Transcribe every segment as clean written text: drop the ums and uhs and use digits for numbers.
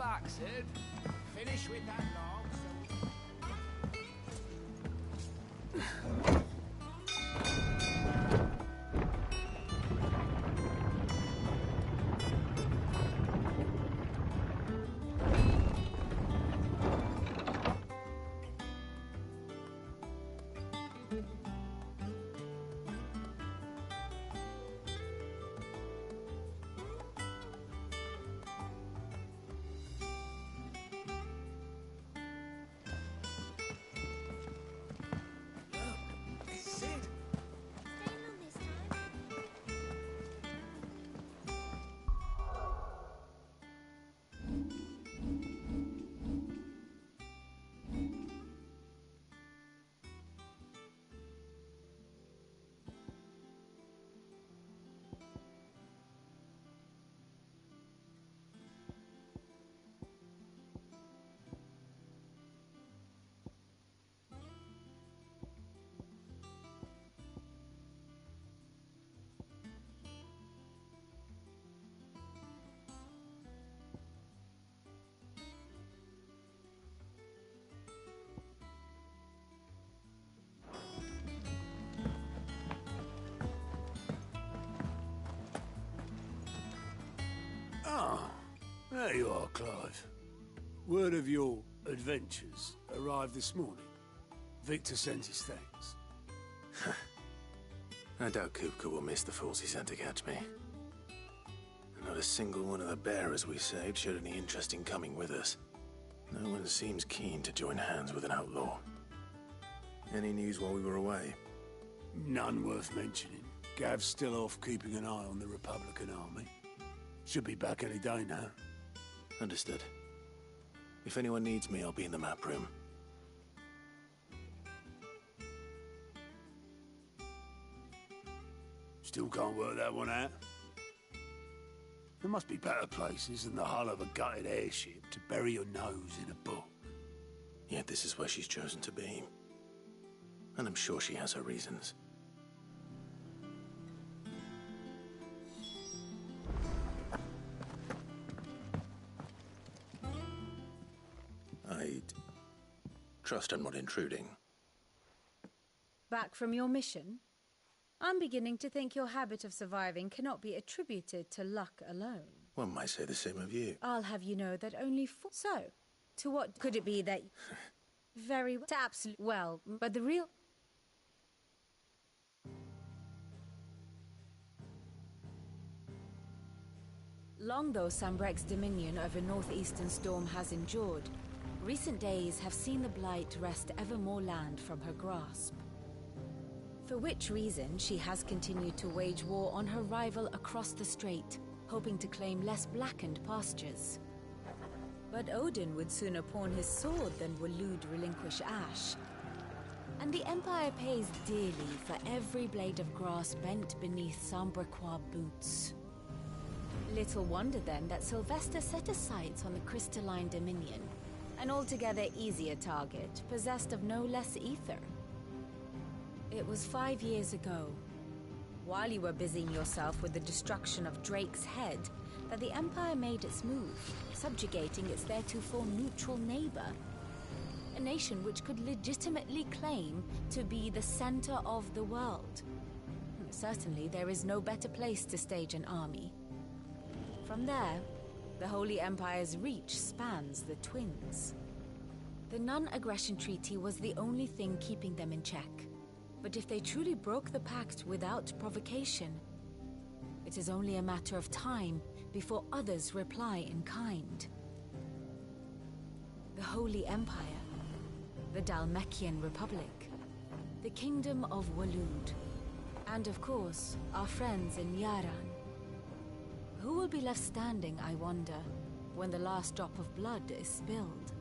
luck, Sid. Finish with that log, Ah, there you are, Clive. Word of your adventures arrived this morning. Victor sent his thanks. I doubt Kupka will miss the fools he sent to catch me. Not a single one of the bearers we saved showed any interest in coming with us. No one seems keen to join hands with an outlaw. Any news while we were away? None worth mentioning. Gav's still off keeping an eye on the Republican army. Should be back any day now. Understood. If anyone needs me, I'll be in the map room. Still can't work that one out? There must be better places than the hull of a gutted airship to bury your nose in a book. Yet this is where she's chosen to be. And I'm sure she has her reasons. I'd trust I'm not intruding. Back from your mission? I'm beginning to think your habit of surviving cannot be attributed to luck alone. One might say the same of you. I'll have you know that only four... So, to what could it be that... Very well... To absolute... Well, but the real... Long though Sambrek's dominion over northeastern Storm has endured, recent days have seen the Blight wrest ever more land from her grasp. For which reason she has continued to wage war on her rival across the strait, hoping to claim less blackened pastures. But Odin would sooner pawn his sword than Waloed relinquish Ash. And the Empire pays dearly for every blade of grass bent beneath Sambrequois boots. Little wonder then that Sylvester set his sights on the crystalline dominion, an altogether easier target, possessed of no less ether. It was 5 years ago, while you were busying yourself with the destruction of Drake's head, that the Empire made its move, subjugating its theretofore neutral neighbor. A nation which could legitimately claim to be the center of the world. Certainly, there is no better place to stage an army. From there, the Holy Empire's reach spans the Twins. The non-aggression treaty was the only thing keeping them in check. But if they truly broke the pact without provocation, it is only a matter of time before others reply in kind. The Holy Empire, the Dhalmekian Republic, the Kingdom of Waloed, and of course, our friends in Yaran. Who will be left standing, I wonder, when the last drop of blood is spilled?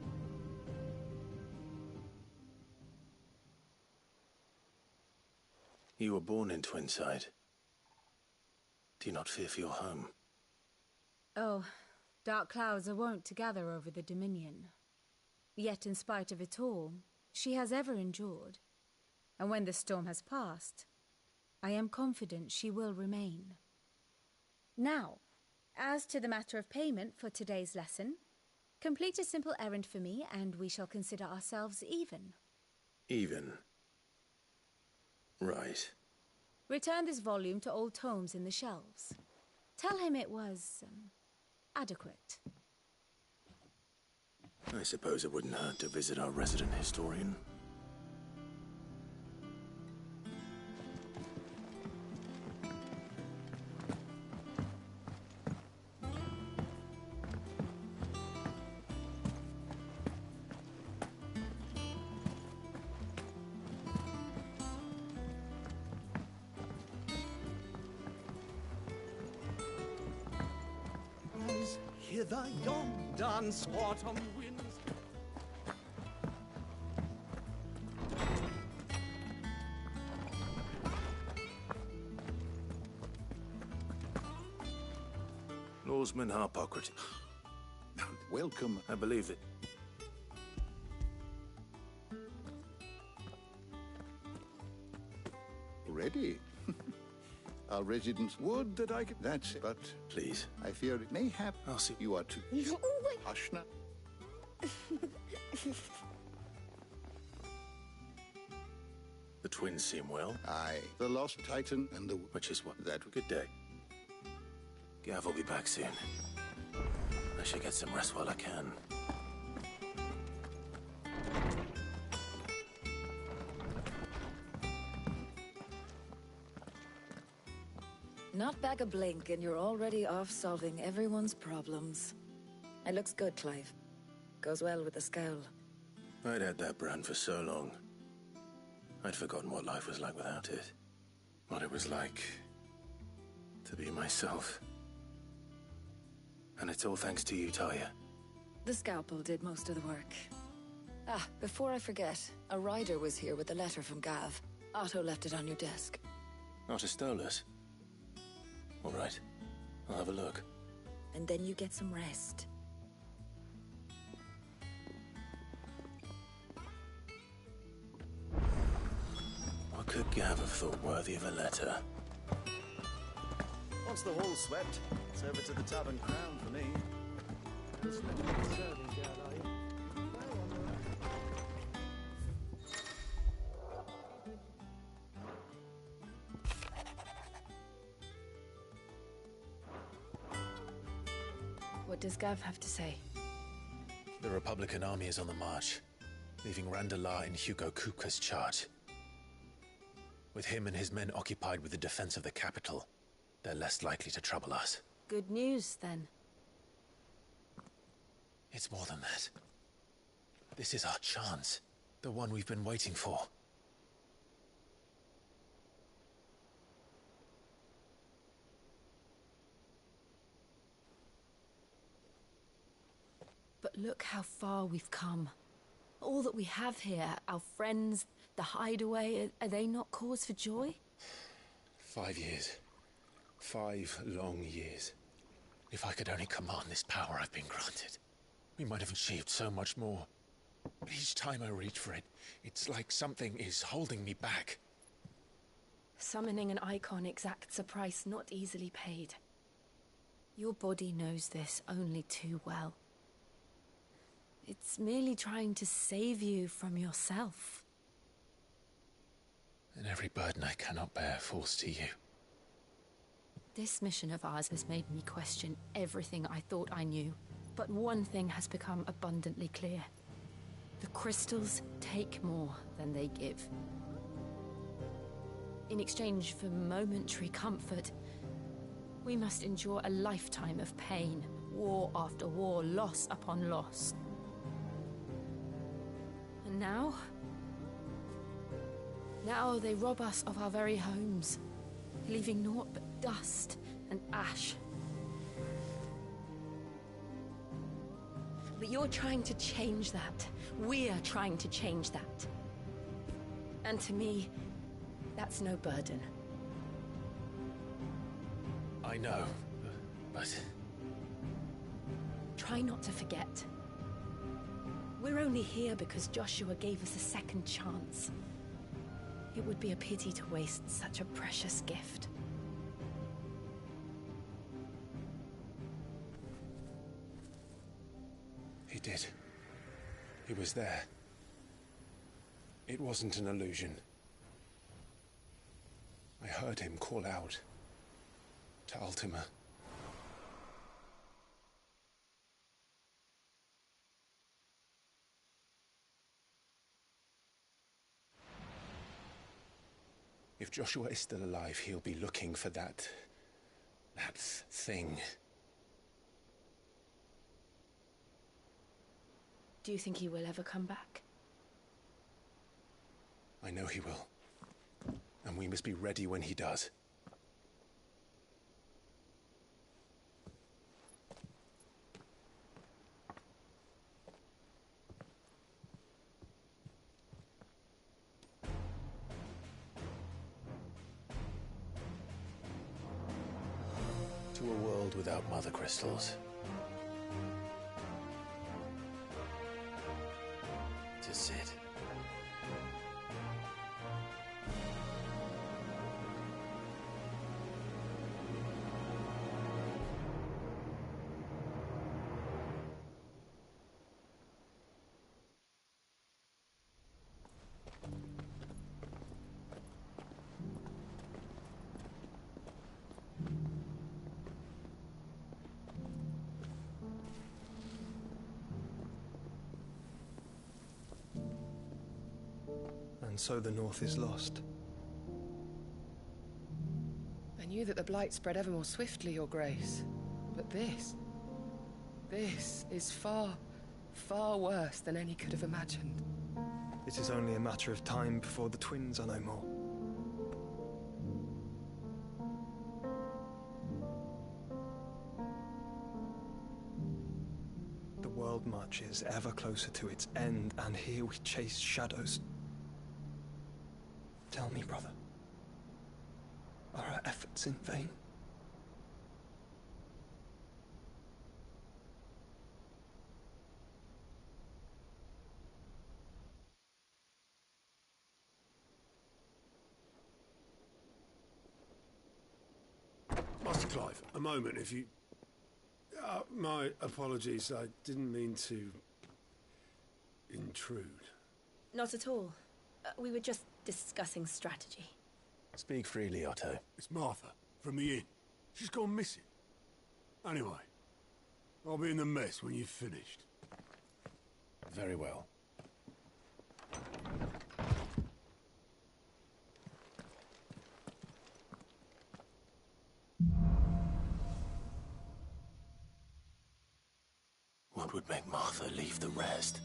You were born in Twinside. Do you not fear for your home? Oh, dark clouds are wont to gather over the Dominion. Yet in spite of it all, she has ever endured. And when the storm has passed, I am confident she will remain. Now, as to the matter of payment for today's lesson, Complete a simple errand for me, and we shall consider ourselves even. Even. Right. Return this volume to old tomes in the shelves. Tell him it was, adequate. I suppose it wouldn't hurt to visit our resident historian. Hither yon dance autumn winds. Norseman Harpocrates. Welcome. I believe it. Ready? Our residents would that I could. That's it. But Please. I fear it may happen. I'll see. You are too. Hush now. The twins seem well. Aye, the lost titan and the. Which is what? That Good day. Gav will be back soon. I should get some rest while I can. Not back a blink and you're already off solving everyone's problems. It looks good, Clive. Goes well with the scowl. I'd had that brand for so long. I'd forgotten what life was like without it. What it was like to be myself. And it's all thanks to you, Talia. The scalpel did most of the work. Ah, before I forget, a rider was here with a letter from Gav. Otto left it on your desk. Not a stolus. All right. I'll have a look. And then you get some rest. What could Gav have thought worthy of a letter? Once the hall's swept, it's over to the Tavern Crown for me. What does Gav have to say? The Republican army is on the march, leaving Randalar in Hugo Kupka's charge. With him and his men occupied with the defense of the capital, they're less likely to trouble us. Good news, then. It's more than that. This is our chance. The one we've been waiting for. But look how far we've come. All that we have here, our friends, the hideaway, are they not cause for joy? 5 years. 5 long years. If I could only command this power I've been granted, we might have achieved so much more. But each time I reach for it, it's like something is holding me back. Summoning an icon exacts a price not easily paid. Your body knows this only too well. It's merely trying to save you from yourself. And every burden I cannot bear falls to you. This mission of ours has made me question everything I thought I knew. But one thing has become abundantly clear. The crystals take more than they give. In exchange for momentary comfort, we must endure a lifetime of pain, war after war, loss upon loss. And now they rob us of our very homes, leaving naught but dust and ash. But you're trying to change that. We're trying to change that. And to me, that's no burden. I know, but... Try not to forget. We're only here because Joshua gave us a second chance. It would be a pity to waste such a precious gift. He did. He was there. It wasn't an illusion. I heard him call out to Ultima. If Joshua is still alive, he'll be looking for that thing. Do you think he will ever come back? I know he will. And we must be ready when he does. To a world without mother crystals. To Sid. And so the North is lost. I knew that the Blight spread ever more swiftly, Your Grace. But this is far, far worse than any could have imagined. It is only a matter of time before the twins are no more. The world marches ever closer to its end, and here we chase shadows. Tell me, brother, are our efforts in vain? Master Clive, a moment, if you... my apologies, I didn't mean to... intrude. Not at all. We were just discussing strategy. Speak freely, Otto. It's Martha, from the inn. She's gone missing. Anyway, I'll be in the mess when you've finished. Very well. What would make Martha leave the rest?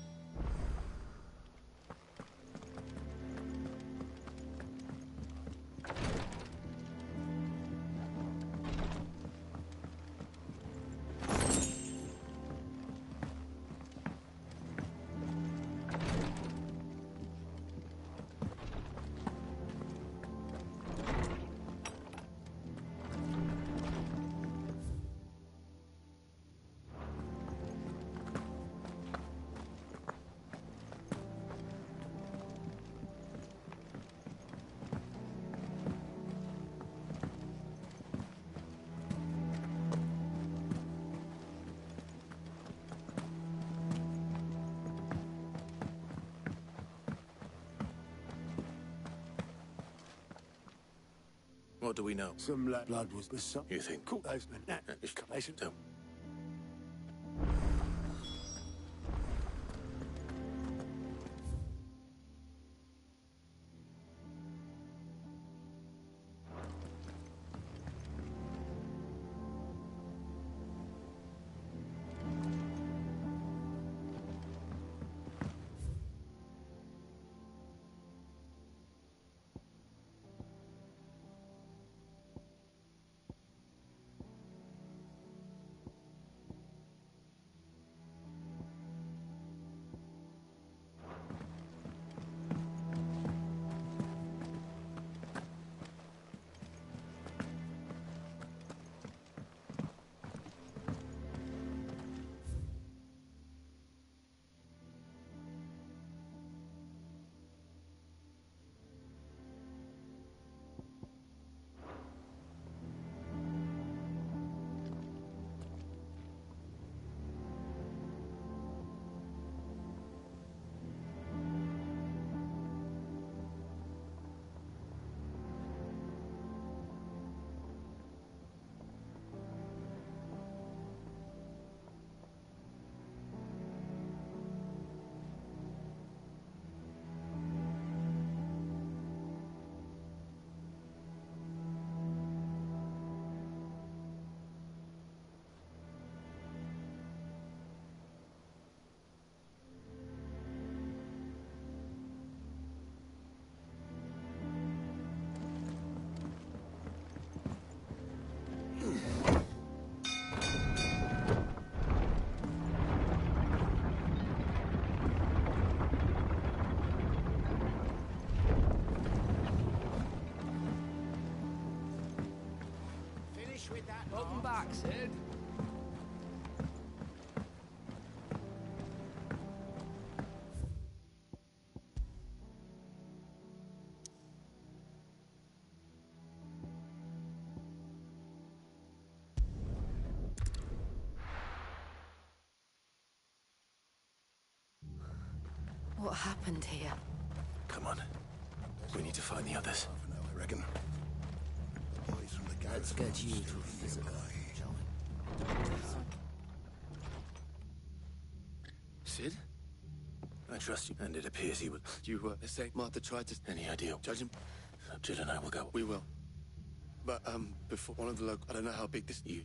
What do we know? Some blood was the son. You think? Cool. Don't. Sid? What happened here? Come on. We need to find the others. I reckon. The boys from the Let's get you to physical, shall we? Sid? I trust you, and it appears he would. You say Martha tried to... Any idea? Judge him? Jill and I will go. We will. But, before one of the local... I don't know how big this... You.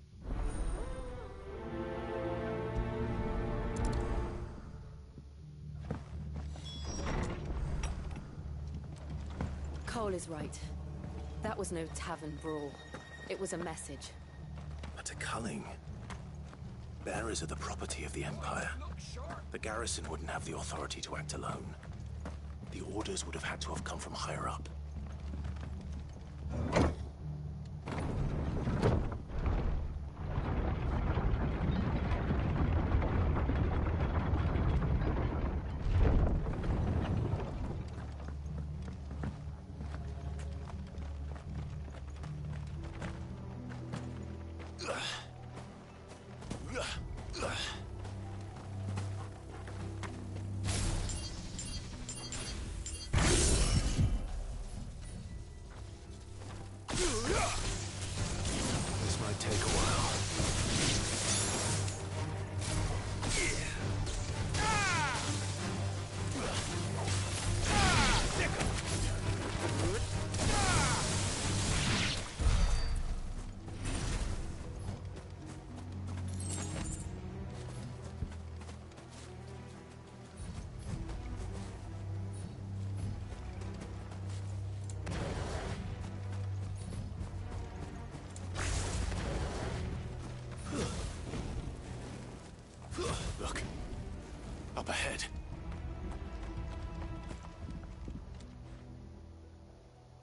Cole is right. That was no tavern brawl. It was a message. But a culling. Bearers are the property of the Empire. The garrison wouldn't have the authority to act alone. The orders would have had to have come from higher up. This might take a while. Look. Up ahead.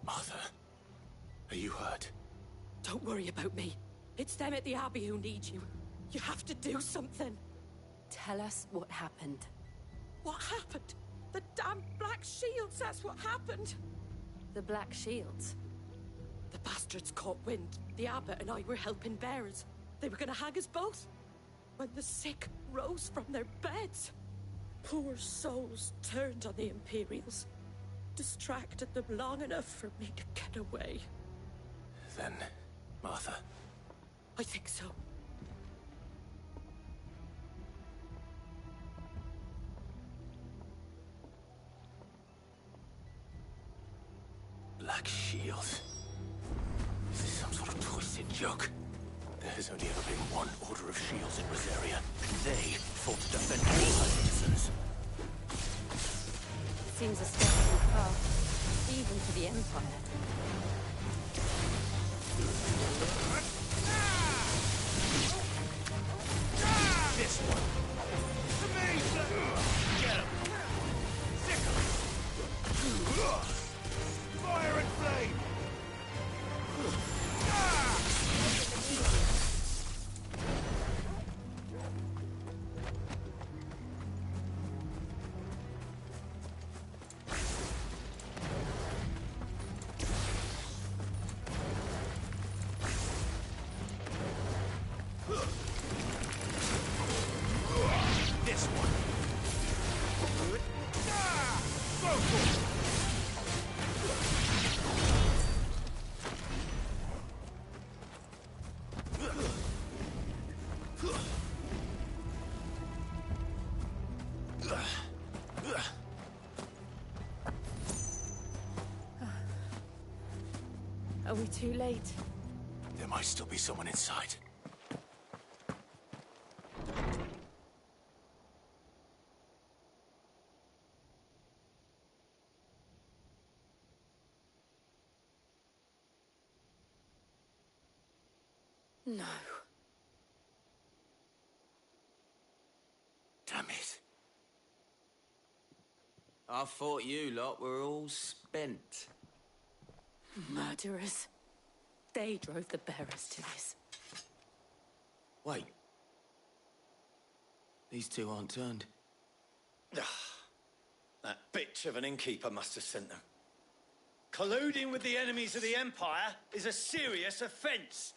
Martha. Are you hurt? Don't worry about me. It's them at the Abbey who need you. You have to do something. Tell us what happened. What happened? The damn Black Shields, that's what happened. The Black Shields? The bastards caught wind. The abbot and I were helping bearers. They were gonna hang us both. When the sick rose from their beds. Poor souls turned on the Imperials. Distracted them long enough for me to get away. Then, Martha. I think so. Black Shields. Is this some sort of twisted joke? There has only ever been one Order of Shields in Rosaria, and they fought to defend all her citizens. Seems a step too far, even for the Empire. This one. To me! Get him! Sickle! Fire and flame! This one. Go for it! Are we too late? There might still be someone inside. No. Damn it. I thought you lot were all spent. Murderers. They drove the bearers to this. Wait. These two aren't turned. That bitch of an innkeeper must have sent them. Colluding with the enemies of the Empire is a serious offence.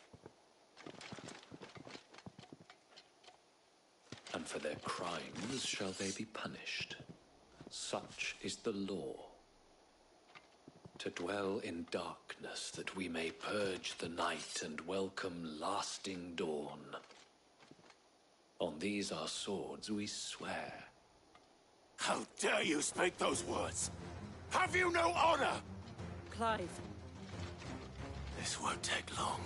And for their crimes shall they be punished. Such is the law. To dwell in darkness that we may purge the night and welcome lasting dawn. On these our swords we swear. How dare you speak those words? Have you no honor? Clive. This won't take long.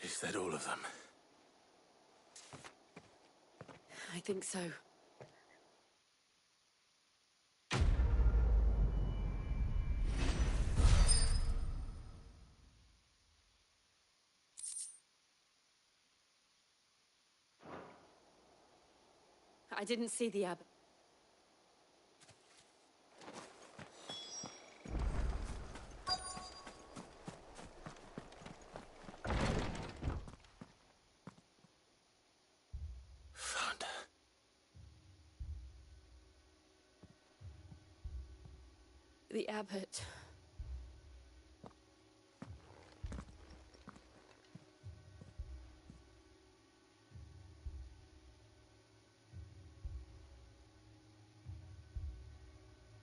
Is that all of them? I think so. I didn't see the abbot. Found her. The abbot.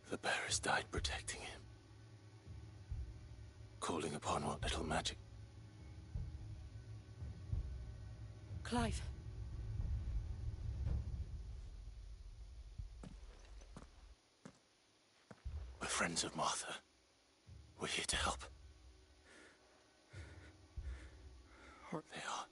The bearers died protecting him. Calling upon what little magic. Clive. We're friends of Martha. We're here to help. They are.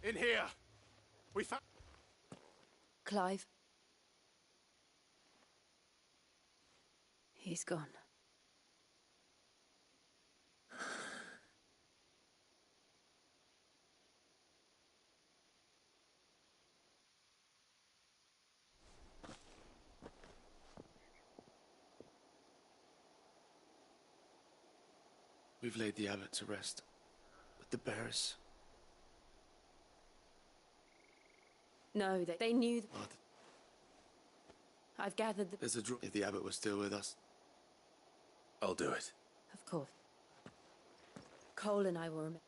In here! We found... Clive. He's gone. We've laid the abbot to rest. But the bearers... No, they knew... Martha, I've gathered the... there's a draw. If the abbot was still with us... I'll do it. Of course. Cole and I will remain.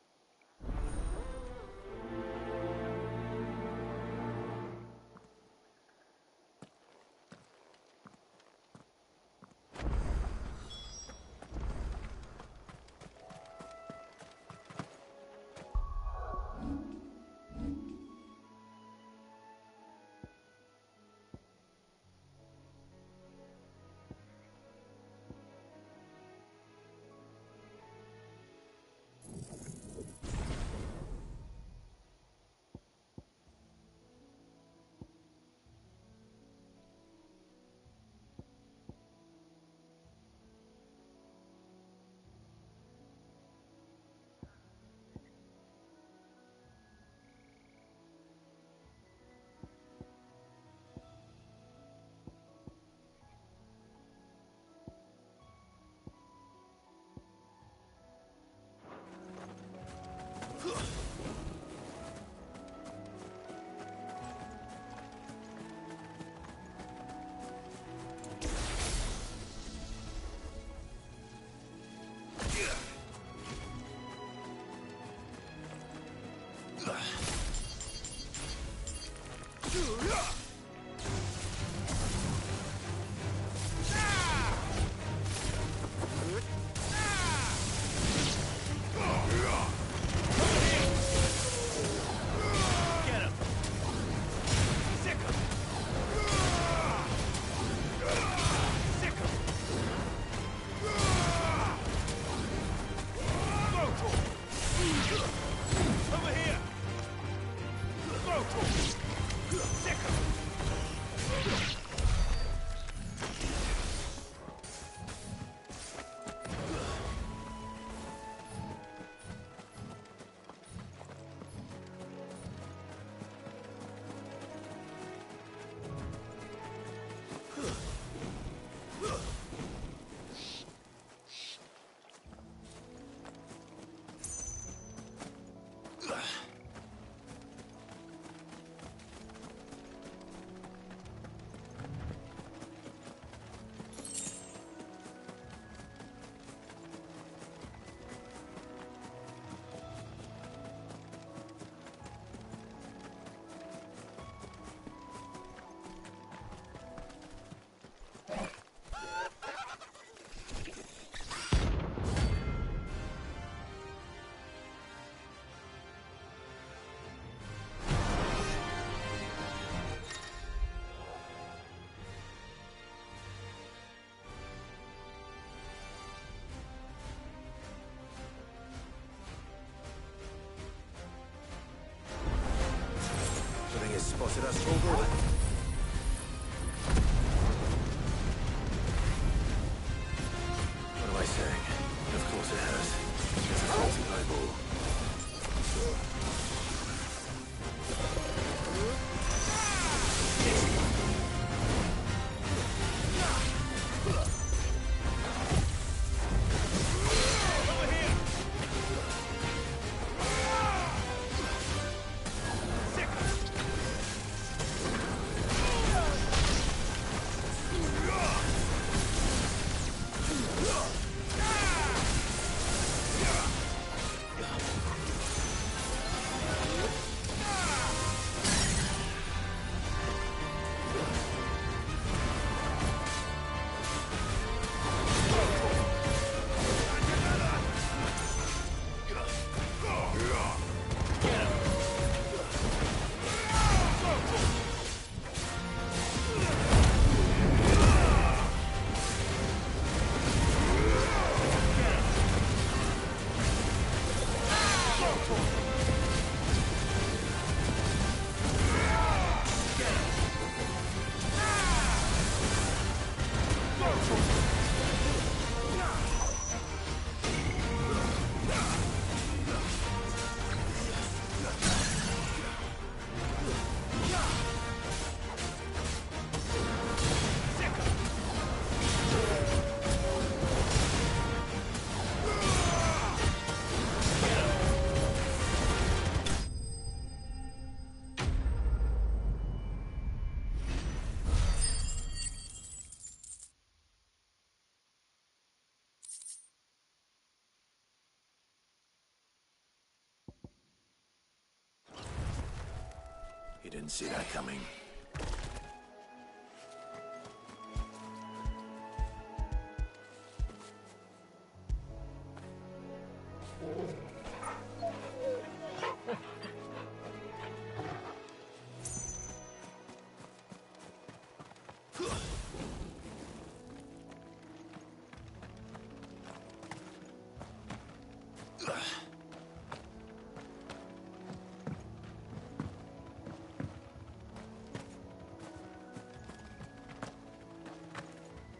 You didn't see that coming.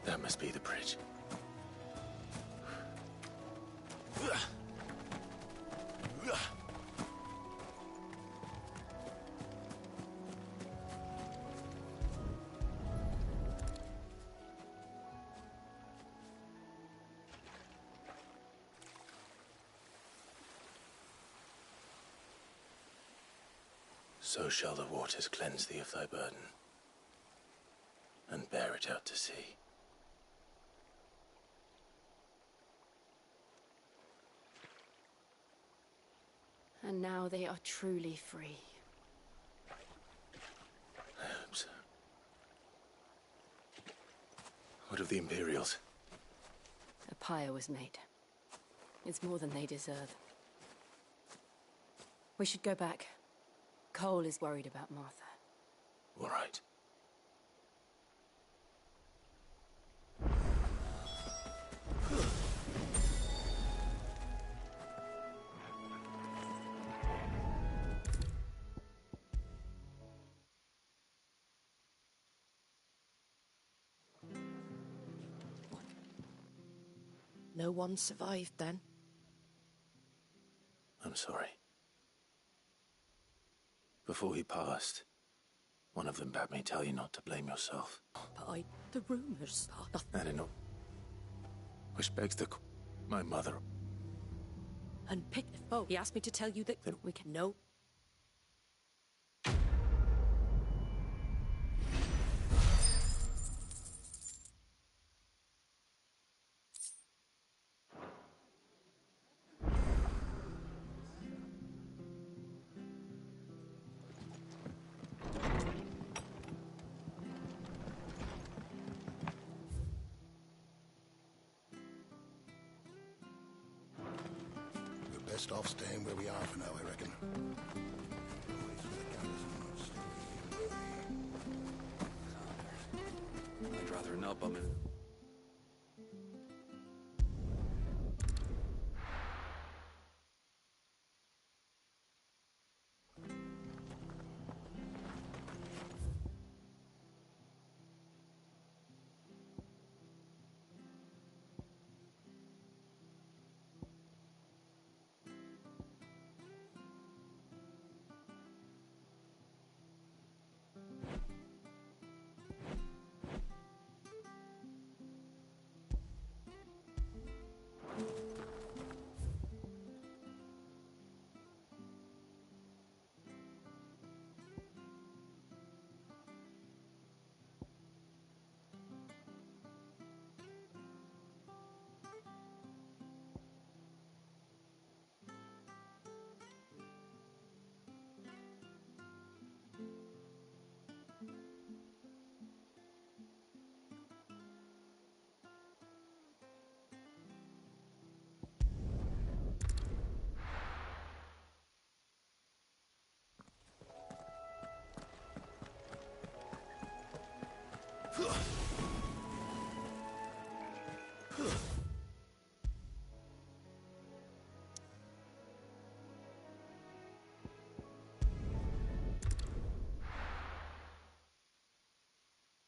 That must be the bridge. So shall the waters cleanse thee of thy burden, and bear it out to sea. And now they are truly free. I hope so. What of the Imperials? A pyre was made. It's more than they deserve. We should go back. Cole is worried about Martha. All right. No one survived then? I'm sorry. Before he passed, one of them bade me tell you not to blame yourself. But the rumors are nothing. I don't know. Which begs the... my mother. And pick the foe. He asked me to tell you that we can know. Best off staying where we are for now, I reckon. I'd rather not bum in.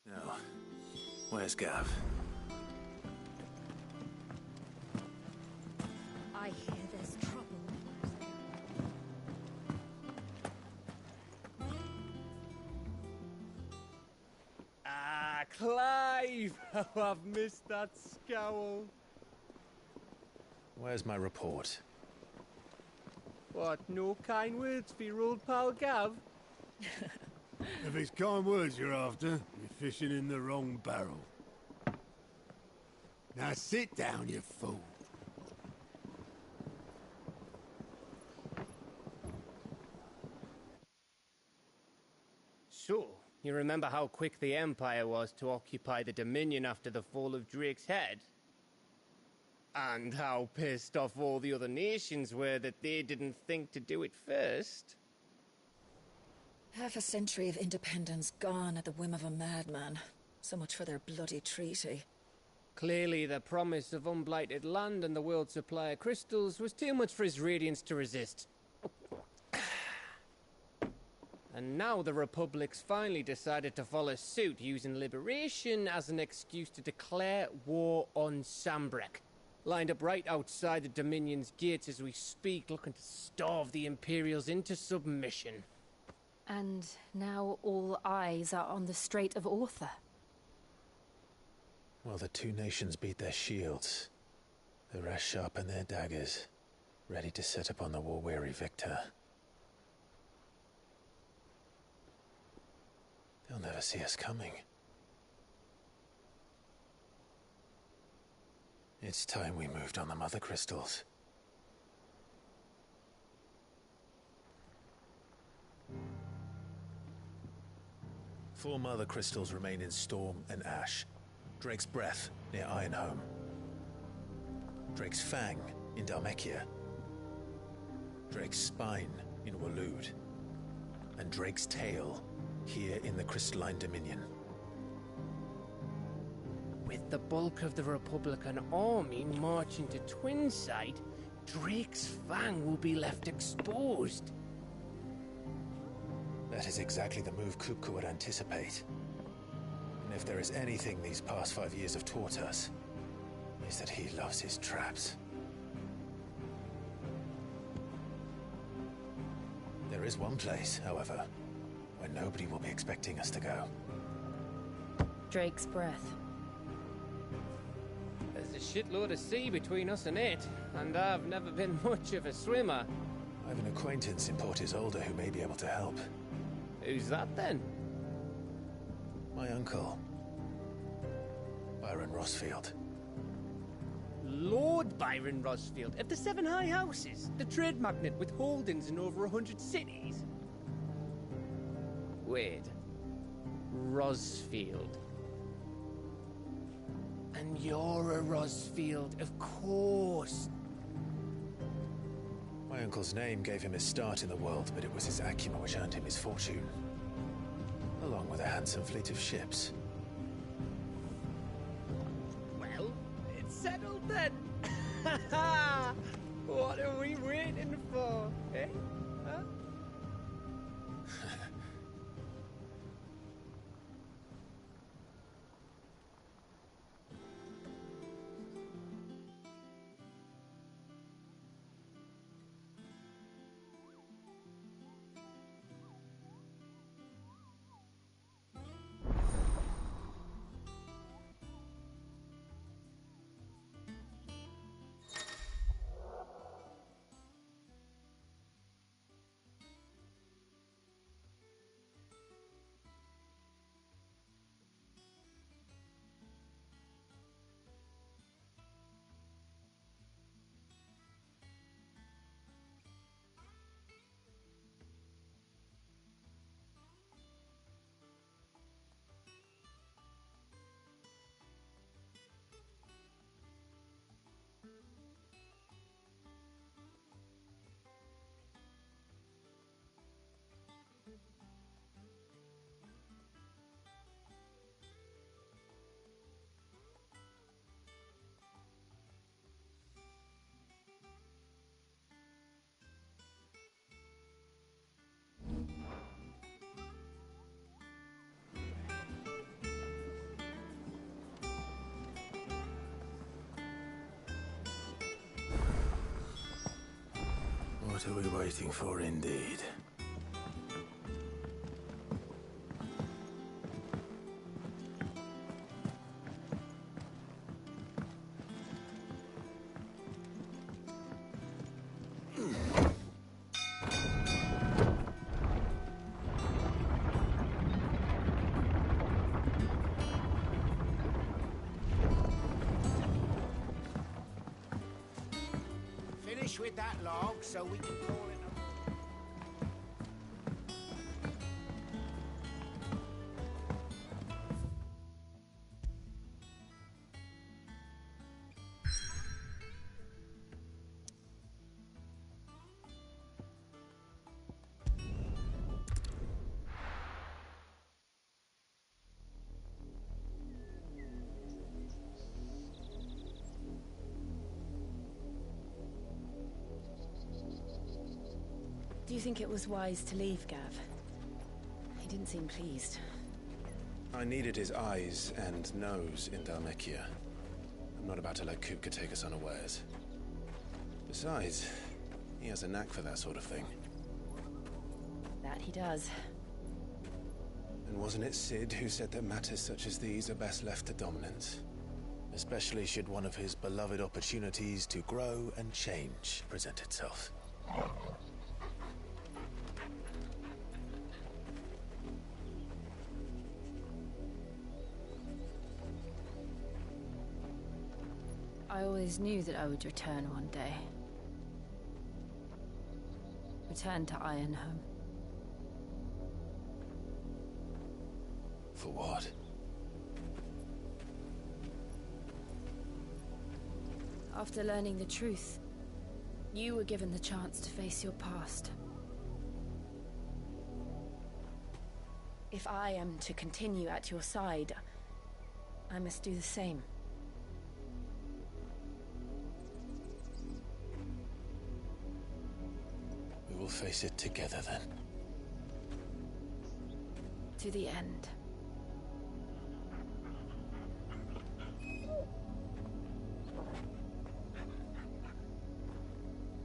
Now, where's Gav? I hear there's trouble. Ah, Clive! How I've missed that scowl. Where's my report? What, no kind words for your old pal Gav? If it's kind words you're after, you're fishing in the wrong barrel. Now sit down, you fool. You remember how quick the Empire was to occupy the Dominion after the fall of Drake's head? And how pissed off all the other nations were that they didn't think to do it first? Half a century of independence gone at the whim of a madman. So much for their bloody treaty. Clearly, the promise of unblighted land and the world's supply of crystals was too much for his radiance to resist. And now the Republic's finally decided to follow suit, using liberation as an excuse to declare war on Sambrek. Lined up right outside the Dominion's gates as we speak, looking to starve the Imperials into submission. And now all eyes are on the Strait of Author. While the two nations beat their shields, the rest sharpen their daggers, ready to set upon the war-weary victor. They'll never see us coming. It's time we moved on the Mother Crystals. Four Mother Crystals remain in Storm and Ash. Drake's Breath near Ironhome. Drake's Fang in Dhalmekia. Drake's Spine in Waloed. And Drake's Tail here in the Crystalline Dominion. With the bulk of the Republican army marching to Twinside, Drake's Fang will be left exposed. That is exactly the move Kupka would anticipate. And if there is anything these past 5 years have taught us, is that he loves his traps. There is one place, however, where nobody will be expecting us to go. Drake's Breath. There's a shitload of sea between us and it, and I've never been much of a swimmer. I have an acquaintance in Port Isolde who may be able to help. Who's that then? My uncle, Byron Rosfield. Lord Byron Rosfield of the Seven High Houses, the trade magnate with holdings in over 100 cities. Wait, Rosfield. And you're a Rosfield, of course. My uncle's name gave him his start in the world, but it was his acumen which earned him his fortune. Along with a handsome fleet of ships. Well, it's settled then. What are we waiting for, eh? Huh? What are we waiting for, indeed? Finish with that log so we can call it Do you think it was wise to leave, Gav? He didn't seem pleased. I needed his eyes and nose in Dhalmekia. I'm not about to let Kupka take us unawares. Besides, he has a knack for that sort of thing. That he does. And wasn't it Sid who said that matters such as these are best left to dominance? Especially should one of his beloved opportunities to grow and change present itself. I always knew that I would return one day. Return to Ironhome. For what? After learning the truth, you were given the chance to face your past. If I am to continue at your side, I must do the same. We will face it together then. To the end.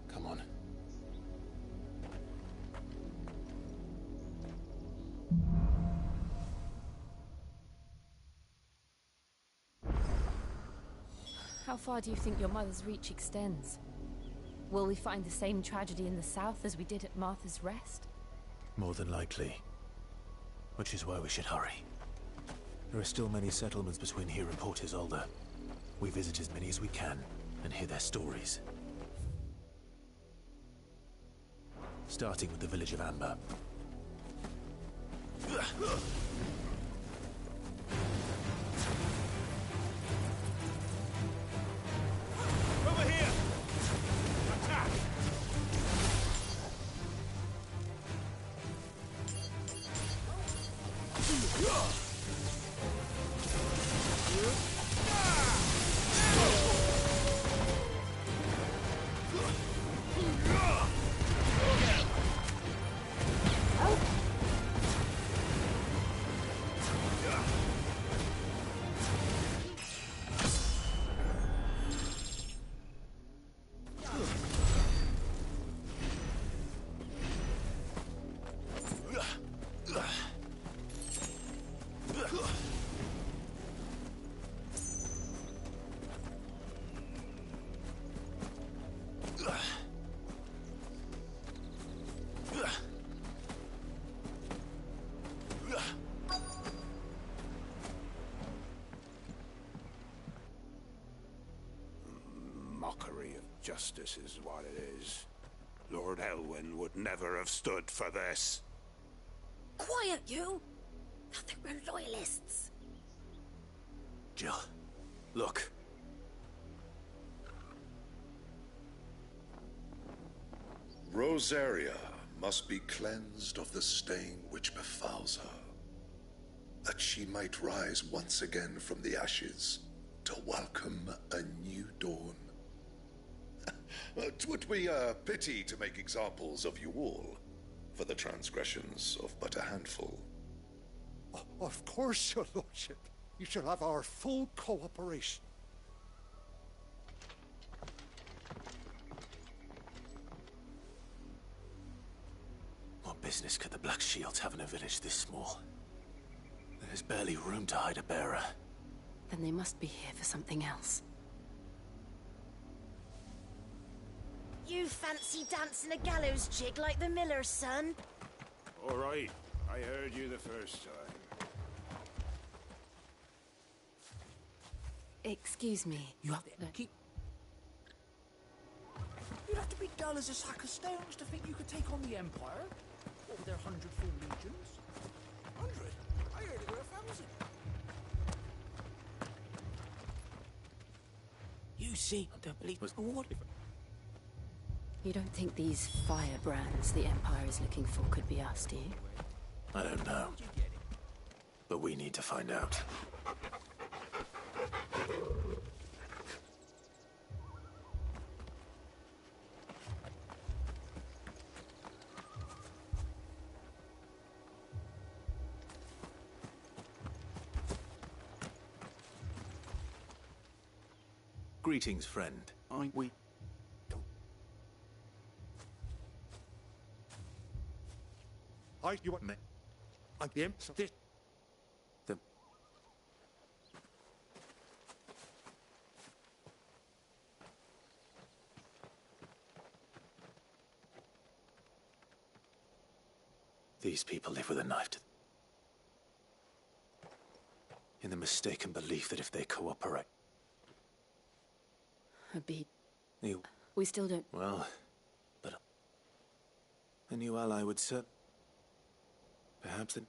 Come on. How far do you think your mother's reach extends? Will we find the same tragedy in the south as we did at Martha's Rest? More than likely. Which is why we should hurry. There are still many settlements between here and Port Isolde. We visit as many as we can and hear their stories. Starting with the village of Amber. Over here! Attack! Mockery of justice is what it is. Lord Elwyn would never have stood for this. Quiet, you! I think we're loyalists. Jill, look. Rosaria must be cleansed of the stain which befouls her, that she might rise once again from the ashes to welcome a new dawn. 'Twould be a pity to make examples of you all, for the transgressions of but a handful. Of course, your lordship. You shall have our full cooperation. What business could the Black Shields have in a village this small? There's barely room to hide a bearer. Then they must be here for something else. You fancy dancing a gallows jig like the miller's son? All right, I heard you the first time. Excuse me. You have to keep... You'd have to be dull as a sack of stones to think you could take on the Empire. What with their 100 full legions? 100? I heard there were 1,000. You see, I don't believe... What if... You don't think these firebrands the Empire is looking for could be us, do you? I don't know. But we need to find out. Greetings, friend. You want me? I am so this. These people live with a knife to in the mistaken belief that if they cooperate... A beat. You... We still don't... Well, but... a new ally would serve... Perhaps the...